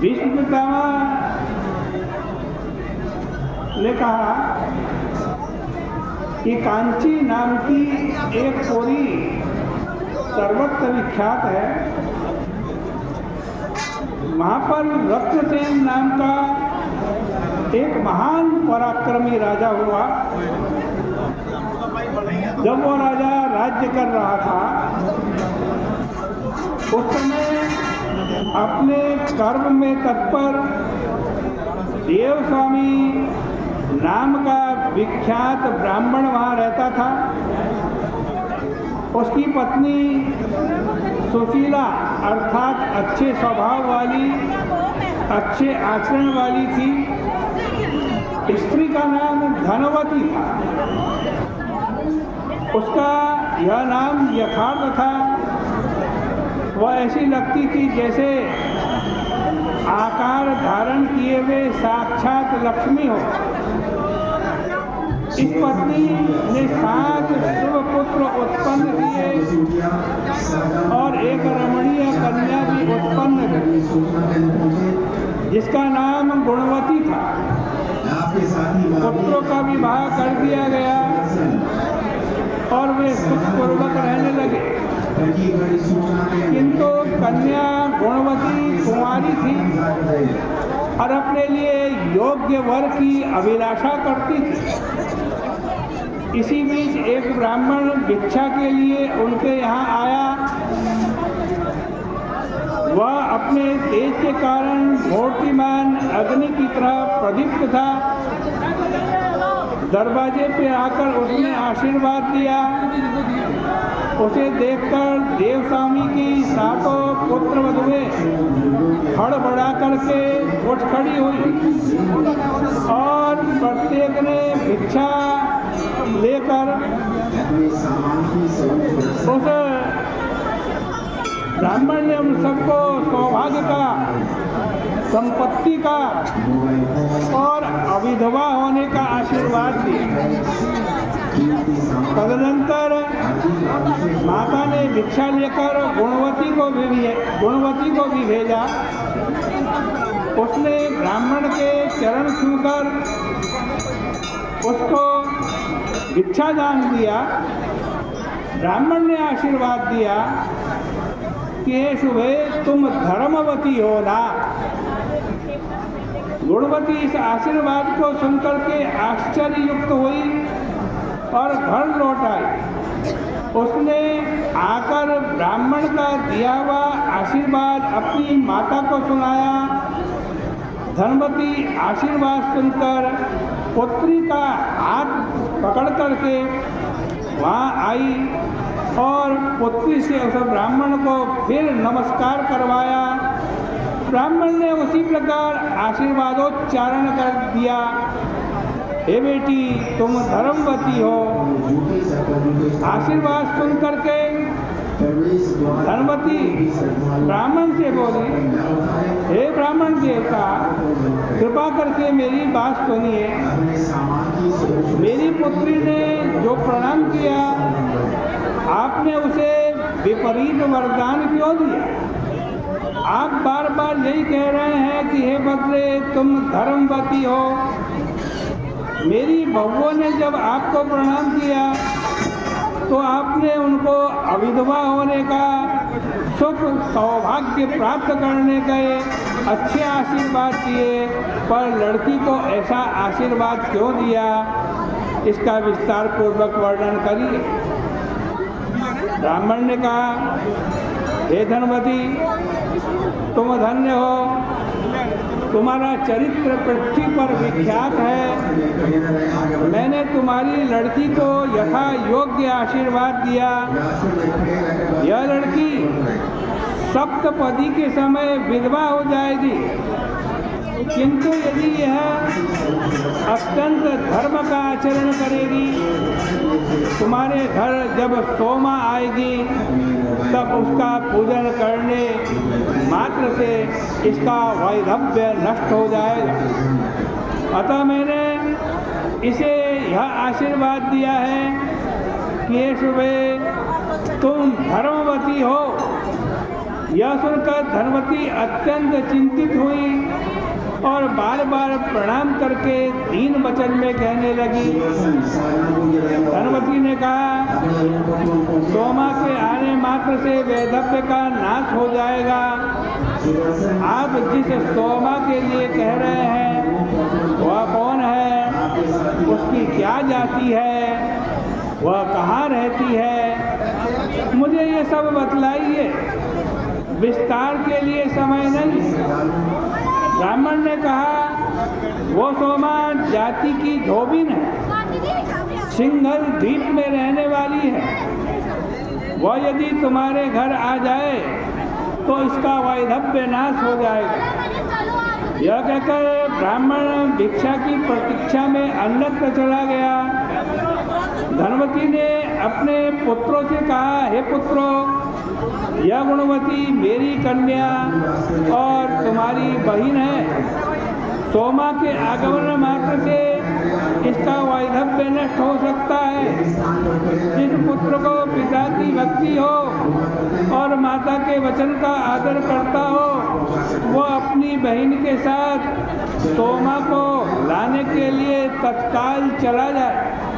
भीष्म पितामह ने कहा कि कांची नाम की एक पौड़ी सर्वत्र विख्यात है। वहाँ पर रत्नसेन नाम का एक महान पराक्रमी राजा हुआ। जब वो राजा राज्य कर रहा था उस समय अपने कर्म में तत्पर देवस्वामी नाम का विख्यात ब्राह्मण वहाँ रहता था। उसकी पत्नी सुशीला अर्थात अच्छे स्वभाव वाली, अच्छे आचरण वाली थी। स्त्री का नाम धनवती था। उसका यह नाम यथार्थ था। वह ऐसी लगती थी जैसे आकार धारण किए हुए साक्षात लक्ष्मी हो। इस पत्नी ने 7 शुभ पुत्र उत्पन्न किए और एक रमणीय कन्या भी उत्पन्न की जिसका नाम गुणवती था। पुत्रों का विवाह कर दिया गया और वे सुखपूर्वक रहने लगे। किंतु कन्या गुणवती कुंवारी थी और अपने लिए योग्य वर की अभिलाषा करती थी। इसी बीच एक ब्राह्मण भिक्षा के लिए उनके यहाँ आया। वह अपने तेज के कारण मूर्तिमान अग्नि की तरह प्रदीप्त था। दरवाजे पे आकर उसने आशीर्वाद दिया। उसे देखकर देवस्वामी की 7 पुत्र वधुएं हड़बड़ा करके उठ खड़ी हुई और प्रत्येक ने भिक्षा लेकर उस ब्राह्मण ने उन सबको सौभाग्य का, संपत्ति का और अविधवा होने का आशीर्वाद दिया। तदनंतर माता ने भिक्षा लेकर गुणवती को भी भेजा। उसने ब्राह्मण के चरण छूकर उसको भिक्षा दान दिया। ब्राह्मण ने आशीर्वाद दिया कि हे शुभे तुम धर्मवती हो ना। गुणवती इस आशीर्वाद को सुनकर के आश्चर्ययुक्त हुई और घर लौट आई। उसने आकर ब्राह्मण का दिया हुआ आशीर्वाद अपनी माता को सुनाया। धनवती आशीर्वाद सुनकर पुत्री का हाथ पकड़ करके वहाँ आई और पुत्री से उस ब्राह्मण को फिर नमस्कार करवाया। ब्राह्मण ने उसी प्रकार आशीर्वादोच्चारण कर दिया, हे बेटी तुम धर्मवती हो। आशीर्वाद सुन करके धनवती ब्राह्मण से बोली, हे ब्राह्मण देवता कृपा करके मेरी बात सुनिए। मेरी पुत्री ने जो प्रणाम किया आपने उसे विपरीत वरदान क्यों दिया? आप बार बार यही कह रहे हैं कि हे बद्रे तुम धर्मवती हो। मेरी बहुओं ने जब आपको प्रणाम किया तो आपने उनको अविधवा होने का सुख सौभाग्य प्राप्त करने के अच्छे आशीर्वाद दिए, पर लड़की को ऐसा आशीर्वाद क्यों दिया? इसका विस्तार पूर्वक वर्णन करिए। ब्राह्मण ने कहा, हे धनवती तुम धन्य हो, तुम्हारा चरित्र पृथ्वी पर विख्यात है। मैंने तुम्हारी लड़की को यथा योग्य आशीर्वाद दिया। यह लड़की सप्तपदी के समय विधवा हो जाएगी, किंतु यदि यह अत्यंत धर्म का आचरण करेगी, तुम्हारे घर जब सोमा आएगी तब उसका पूजन करने मात्र से इसका वैधव्य नष्ट हो जाएगा। अतः मैंने इसे यह आशीर्वाद दिया है कि शुभे तुम धर्मवती हो। यह सुनकर धनवती अत्यंत चिंतित हुई और बार बार प्रणाम करके दीन वचन में कहने लगी। धनवती ने कहा, सोमा के आने मात्र से वैधव्य का नाश हो जाएगा। आप जिस सोमा के लिए कह रहे हैं वह कौन है, उसकी क्या जाति है, वह कहाँ रहती है, मुझे ये सब बतलाइए, विस्तार के लिए समय नहीं। ब्राह्मण ने कहा, वो सोमा जाति की धोबिन है, सिंघल द्वीप में रहने वाली है। वह यदि तुम्हारे घर आ जाए तो इसका वैधव्य नाश हो जाएगा। यह कहकर ब्राह्मण भिक्षा की प्रतीक्षा में अन्यत्र चला गया। धनवती ने अपने पुत्रों से कहा, हे पुत्रों, यह गुणवती मेरी कन्या और तुम्हारी बहन है। सोमा के आगमन मात्र से इसका वैधव्य नष्ट हो सकता है। जिस पुत्र को पिता की भक्ति हो और माता के वचन का आदर करता हो, वह अपनी बहन के साथ सोमा को लाने के लिए तत्काल चला जाए।